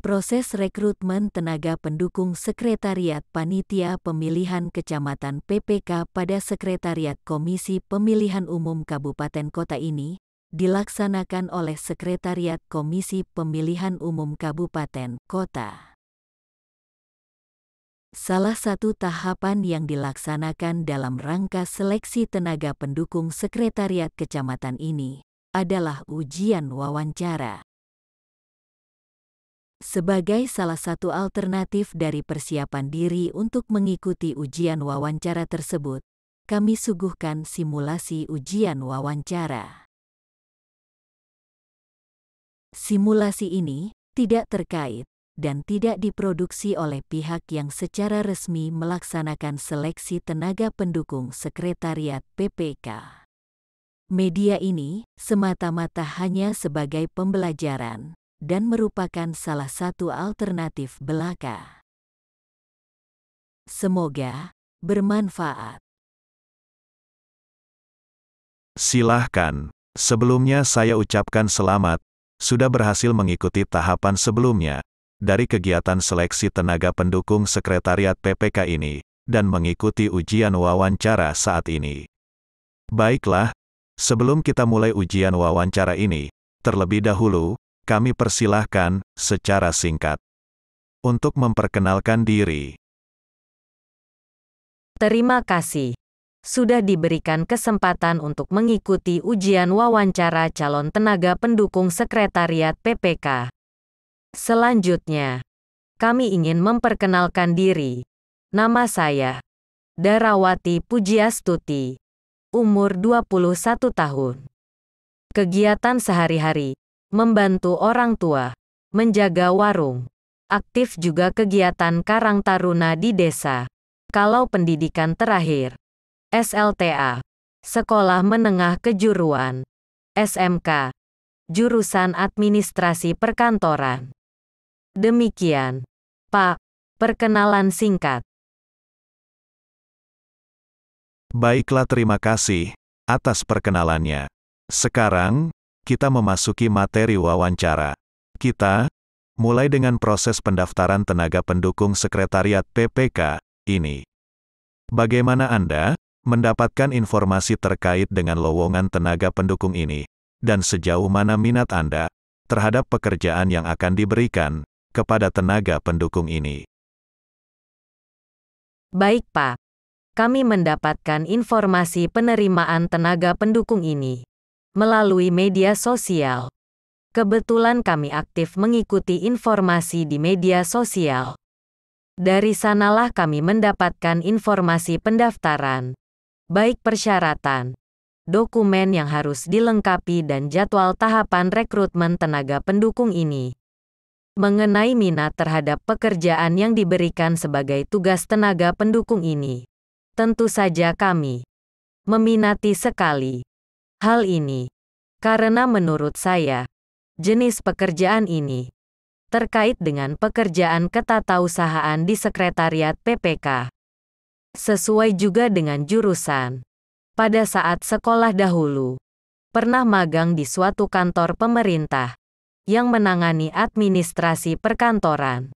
Proses rekrutmen tenaga pendukung Sekretariat Panitia Pemilihan Kecamatan PPK pada Sekretariat Komisi Pemilihan Umum Kabupaten Kota ini dilaksanakan oleh Sekretariat Komisi Pemilihan Umum Kabupaten Kota. Salah satu tahapan yang dilaksanakan dalam rangka seleksi tenaga pendukung Sekretariat Kecamatan ini adalah ujian wawancara. Sebagai salah satu alternatif dari persiapan diri untuk mengikuti ujian wawancara tersebut, kami suguhkan simulasi ujian wawancara. Simulasi ini tidak terkait dan tidak diproduksi oleh pihak yang secara resmi melaksanakan seleksi tenaga pendukung Sekretariat PPK. Media ini semata-mata hanya sebagai pembelajaran dan merupakan salah satu alternatif belaka. Semoga bermanfaat. Silahkan. Sebelumnya saya ucapkan selamat, sudah berhasil mengikuti tahapan sebelumnya dari kegiatan seleksi tenaga pendukung Sekretariat PPK ini, dan mengikuti ujian wawancara saat ini. Baiklah, sebelum kita mulai ujian wawancara ini, terlebih dahulu, kami persilahkan secara singkat untuk memperkenalkan diri. Terima kasih. Sudah diberikan kesempatan untuk mengikuti ujian wawancara calon tenaga pendukung Sekretariat PPK. Selanjutnya, kami ingin memperkenalkan diri. Nama saya Darawati Pujiastuti, umur 21 tahun. Kegiatan sehari-hari membantu orang tua, menjaga warung. Aktif juga kegiatan Karang Taruna di desa. Kalau pendidikan terakhir, SLTA, Sekolah Menengah Kejuruan, SMK, Jurusan Administrasi Perkantoran. Demikian, Pak, perkenalan singkat. Baiklah, terima kasih atas perkenalannya. Sekarang, kita memasuki materi wawancara. Kita mulai dengan proses pendaftaran tenaga pendukung Sekretariat PPK ini. Bagaimana Anda mendapatkan informasi terkait dengan lowongan tenaga pendukung ini, dan sejauh mana minat Anda terhadap pekerjaan yang akan diberikan kepada tenaga pendukung ini? Baik, Pak. Kami mendapatkan informasi penerimaan tenaga pendukung ini melalui media sosial. Kebetulan kami aktif mengikuti informasi di media sosial. Dari sanalah kami mendapatkan informasi pendaftaran, baik persyaratan, dokumen yang harus dilengkapi dan jadwal tahapan rekrutmen tenaga pendukung ini. Mengenai minat terhadap pekerjaan yang diberikan sebagai tugas tenaga pendukung ini, tentu saja kami meminati sekali hal ini, karena menurut saya, jenis pekerjaan ini terkait dengan pekerjaan ketatausahaan di Sekretariat PPK. Sesuai juga dengan jurusan. Pada saat sekolah dahulu, pernah magang di suatu kantor pemerintah yang menangani administrasi perkantoran.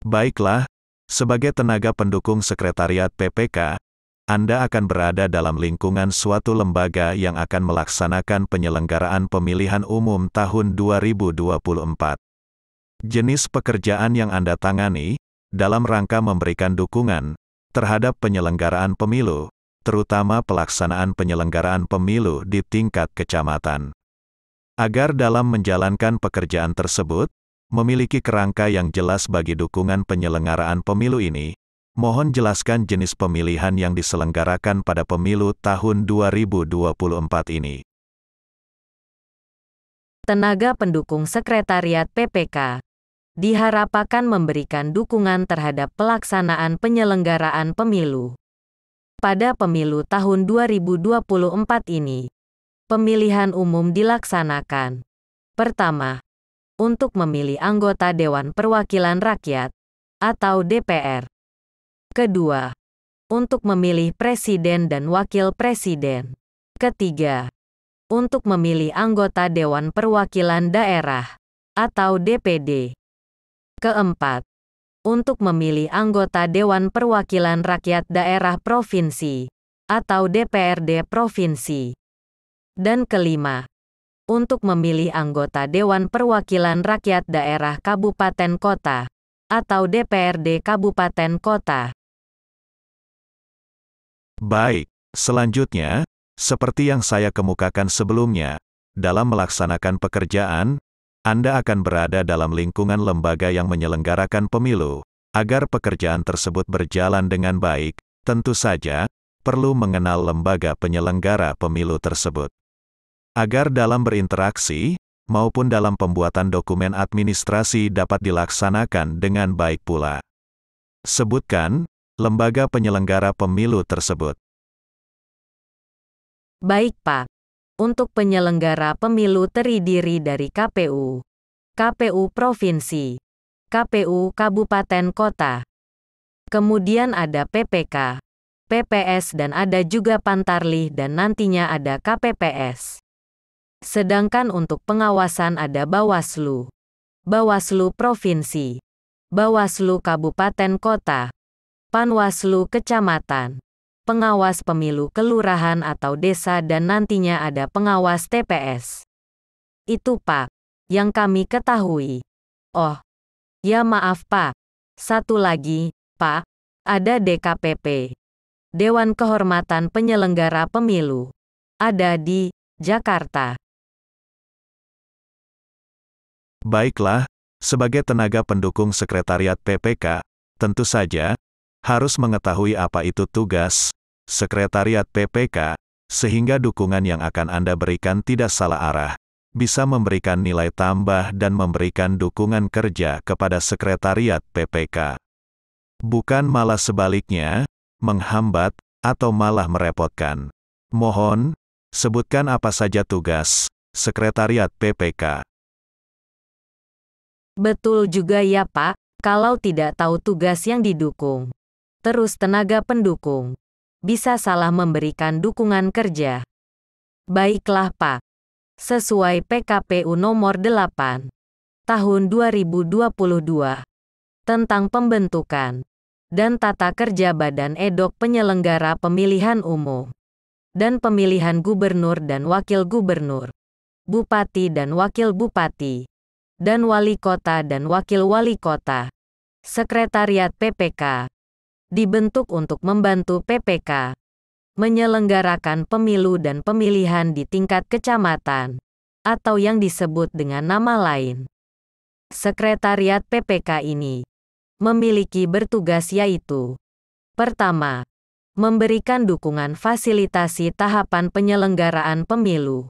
Baiklah, sebagai tenaga pendukung Sekretariat PPK, Anda akan berada dalam lingkungan suatu lembaga yang akan melaksanakan penyelenggaraan pemilihan umum tahun 2024. Jenis pekerjaan yang Anda tangani dalam rangka memberikan dukungan terhadap penyelenggaraan pemilu, terutama pelaksanaan penyelenggaraan pemilu di tingkat kecamatan. Agar dalam menjalankan pekerjaan tersebut, memiliki kerangka yang jelas bagi dukungan penyelenggaraan pemilu ini, mohon jelaskan jenis pemilihan yang diselenggarakan pada pemilu tahun 2024 ini. Tenaga pendukung Sekretariat PPK diharapkan memberikan dukungan terhadap pelaksanaan penyelenggaraan pemilu. Pada pemilu tahun 2024 ini, pemilihan umum dilaksanakan. Pertama, untuk memilih anggota Dewan Perwakilan Rakyat, atau DPR. Kedua, untuk memilih presiden dan wakil presiden. Ketiga, untuk memilih anggota Dewan Perwakilan Daerah, atau DPD. Keempat, untuk memilih anggota Dewan Perwakilan Rakyat Daerah Provinsi, atau DPRD Provinsi. Dan kelima, untuk memilih anggota Dewan Perwakilan Rakyat Daerah Kabupaten Kota, atau DPRD Kabupaten Kota. Baik, selanjutnya, seperti yang saya kemukakan sebelumnya, dalam melaksanakan pekerjaan, Anda akan berada dalam lingkungan lembaga yang menyelenggarakan pemilu. Agar pekerjaan tersebut berjalan dengan baik, tentu saja, perlu mengenal lembaga penyelenggara pemilu tersebut. Agar dalam berinteraksi, maupun dalam pembuatan dokumen administrasi dapat dilaksanakan dengan baik pula. Sebutkan, lembaga penyelenggara pemilu tersebut. Baik Pak. Untuk penyelenggara pemilu terdiri dari KPU, KPU Provinsi, KPU Kabupaten Kota. Kemudian ada PPK, PPS dan ada juga Pantarlih dan nantinya ada KPPS. Sedangkan untuk pengawasan ada Bawaslu, Bawaslu Provinsi, Bawaslu Kabupaten Kota, Panwaslu Kecamatan, pengawas pemilu kelurahan atau desa dan nantinya ada pengawas TPS. Itu Pak, yang kami ketahui. Oh, ya maaf Pak. Satu lagi, Pak, ada DKPP. Dewan Kehormatan Penyelenggara Pemilu. Ada di Jakarta. Baiklah, sebagai tenaga pendukung sekretariat PPK, tentu saja, harus mengetahui apa itu tugas sekretariat PPK, sehingga dukungan yang akan Anda berikan tidak salah arah, bisa memberikan nilai tambah dan memberikan dukungan kerja kepada sekretariat PPK. Bukan malah sebaliknya, menghambat, atau malah merepotkan. Mohon, sebutkan apa saja tugas sekretariat PPK. Betul juga ya Pak, kalau tidak tahu tugas yang didukung. Terus tenaga pendukung bisa salah memberikan dukungan kerja. Baiklah Pak. Sesuai PKPU nomor 8 tahun 2022 tentang pembentukan dan tata kerja Badan Edok Penyelenggara Pemilihan Umum dan Pemilihan Gubernur dan Wakil Gubernur, Bupati dan Wakil Bupati, dan Wali Kota dan Wakil Wali Kota. Sekretariat PPK dibentuk untuk membantu PPK menyelenggarakan pemilu dan pemilihan di tingkat kecamatan, atau yang disebut dengan nama lain. Sekretariat PPK ini memiliki bertugas yaitu: pertama, memberikan dukungan fasilitasi tahapan penyelenggaraan pemilu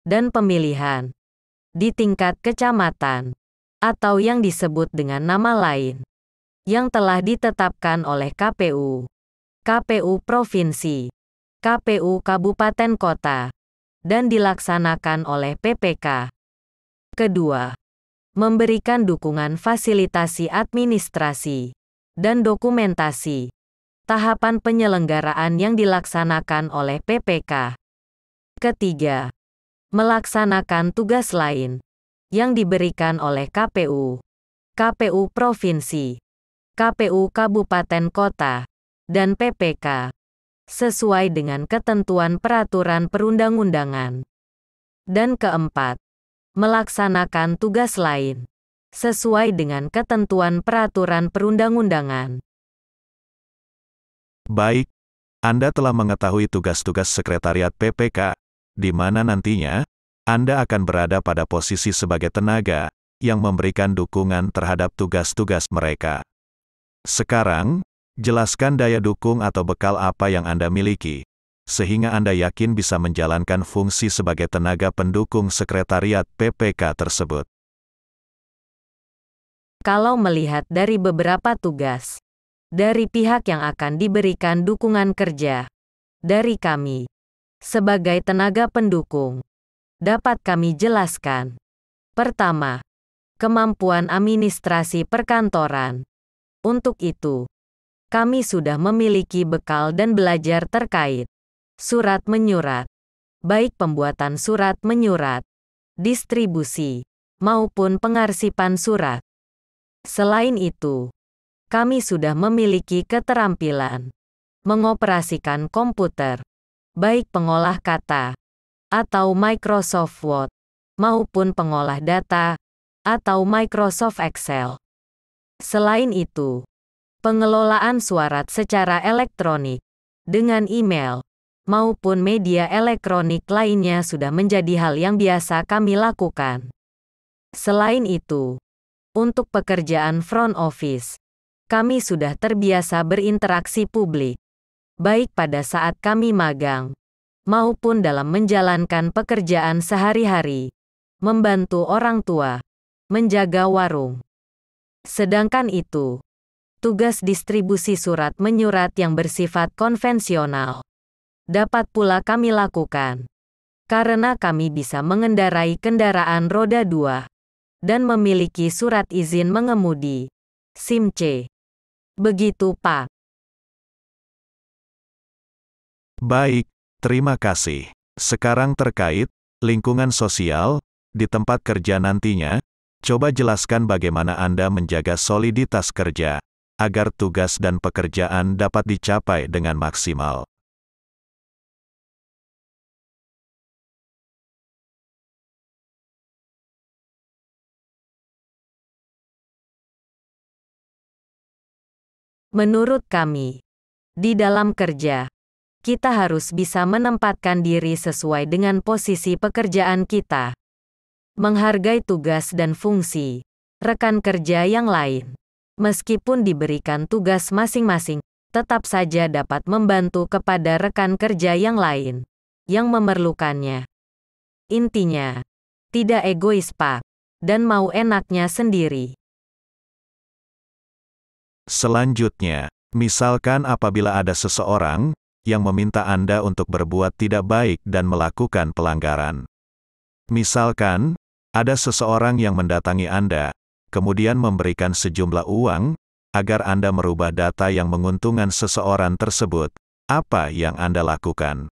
dan pemilihan di tingkat kecamatan, atau yang disebut dengan nama lain, yang telah ditetapkan oleh KPU, KPU Provinsi, KPU Kabupaten Kota, dan dilaksanakan oleh PPK. Kedua, memberikan dukungan fasilitasi administrasi dan dokumentasi tahapan penyelenggaraan yang dilaksanakan oleh PPK. Ketiga, melaksanakan tugas lain yang diberikan oleh KPU, KPU Provinsi, KPU Kabupaten Kota, dan PPK, sesuai dengan ketentuan peraturan perundang-undangan. Dan keempat, melaksanakan tugas lain, sesuai dengan ketentuan peraturan perundang-undangan. Baik, Anda telah mengetahui tugas-tugas sekretariat PPK, di mana nantinya, Anda akan berada pada posisi sebagai tenaga yang memberikan dukungan terhadap tugas-tugas mereka. Sekarang, jelaskan daya dukung atau bekal apa yang Anda miliki, sehingga Anda yakin bisa menjalankan fungsi sebagai tenaga pendukung sekretariat PPK tersebut. Kalau melihat dari beberapa tugas dari pihak yang akan diberikan dukungan kerja dari kami sebagai tenaga pendukung, dapat kami jelaskan. Pertama, kemampuan administrasi perkantoran. Untuk itu, kami sudah memiliki bekal dan belajar terkait surat menyurat, baik pembuatan surat menyurat, distribusi, maupun pengarsipan surat. Selain itu, kami sudah memiliki keterampilan mengoperasikan komputer, baik pengolah kata atau Microsoft Word, maupun pengolah data atau Microsoft Excel. Selain itu, pengelolaan surat secara elektronik dengan email maupun media elektronik lainnya sudah menjadi hal yang biasa kami lakukan. Selain itu, untuk pekerjaan front office, kami sudah terbiasa berinteraksi publik, baik pada saat kami magang, maupun dalam menjalankan pekerjaan sehari-hari, membantu orang tua, menjaga warung. Sedangkan itu, tugas distribusi surat menyurat yang bersifat konvensional dapat pula kami lakukan, karena kami bisa mengendarai kendaraan roda 2 dan memiliki surat izin mengemudi, SIM C. Begitu, Pak. Baik, terima kasih. Sekarang terkait lingkungan sosial di tempat kerja nantinya, coba jelaskan bagaimana Anda menjaga soliditas kerja agar tugas dan pekerjaan dapat dicapai dengan maksimal. Menurut kami, di dalam kerja, kita harus bisa menempatkan diri sesuai dengan posisi pekerjaan kita, menghargai tugas dan fungsi rekan kerja yang lain. Meskipun diberikan tugas masing-masing, tetap saja dapat membantu kepada rekan kerja yang lain yang memerlukannya. Intinya, tidak egois, Pak, dan mau enaknya sendiri. Selanjutnya, misalkan apabila ada seseorang yang meminta Anda untuk berbuat tidak baik dan melakukan pelanggaran. Misalkan, ada seseorang yang mendatangi Anda, kemudian memberikan sejumlah uang, agar Anda merubah data yang menguntungkan seseorang tersebut. Apa yang Anda lakukan?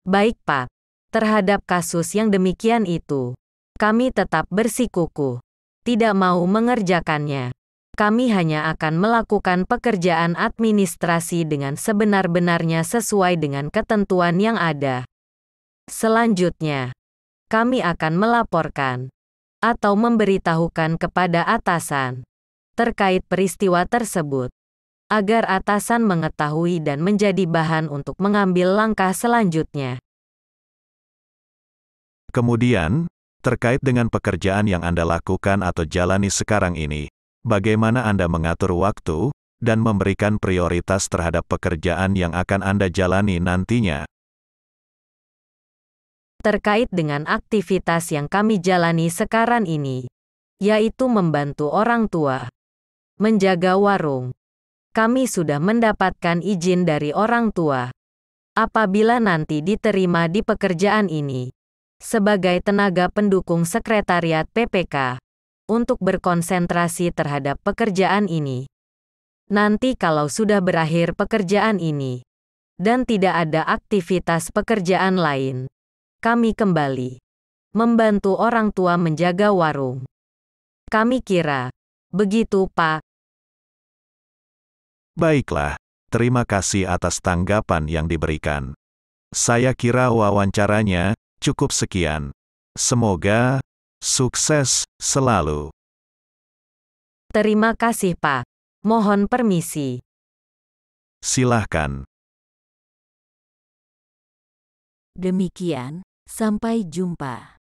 Baik, Pak. Terhadap kasus yang demikian itu, kami tetap bersikukuh, tidak mau mengerjakannya. Kami hanya akan melakukan pekerjaan administrasi dengan sebenar-benarnya sesuai dengan ketentuan yang ada. Selanjutnya, kami akan melaporkan atau memberitahukan kepada atasan terkait peristiwa tersebut, agar atasan mengetahui dan menjadi bahan untuk mengambil langkah selanjutnya. Kemudian, terkait dengan pekerjaan yang Anda lakukan atau jalani sekarang ini, bagaimana Anda mengatur waktu dan memberikan prioritas terhadap pekerjaan yang akan Anda jalani nantinya? Terkait dengan aktivitas yang kami jalani sekarang ini, yaitu membantu orang tua, menjaga warung, kami sudah mendapatkan izin dari orang tua. Apabila nanti diterima di pekerjaan ini, sebagai tenaga pendukung sekretariat PPK, untuk berkonsentrasi terhadap pekerjaan ini. Nanti kalau sudah berakhir pekerjaan ini, dan tidak ada aktivitas pekerjaan lain, kami kembali membantu orang tua menjaga warung. Kami kira begitu, Pak. Baiklah, terima kasih atas tanggapan yang diberikan. Saya kira wawancaranya cukup sekian. Semoga sukses selalu. Terima kasih, Pak. Mohon permisi. Silahkan. Demikian, sampai jumpa.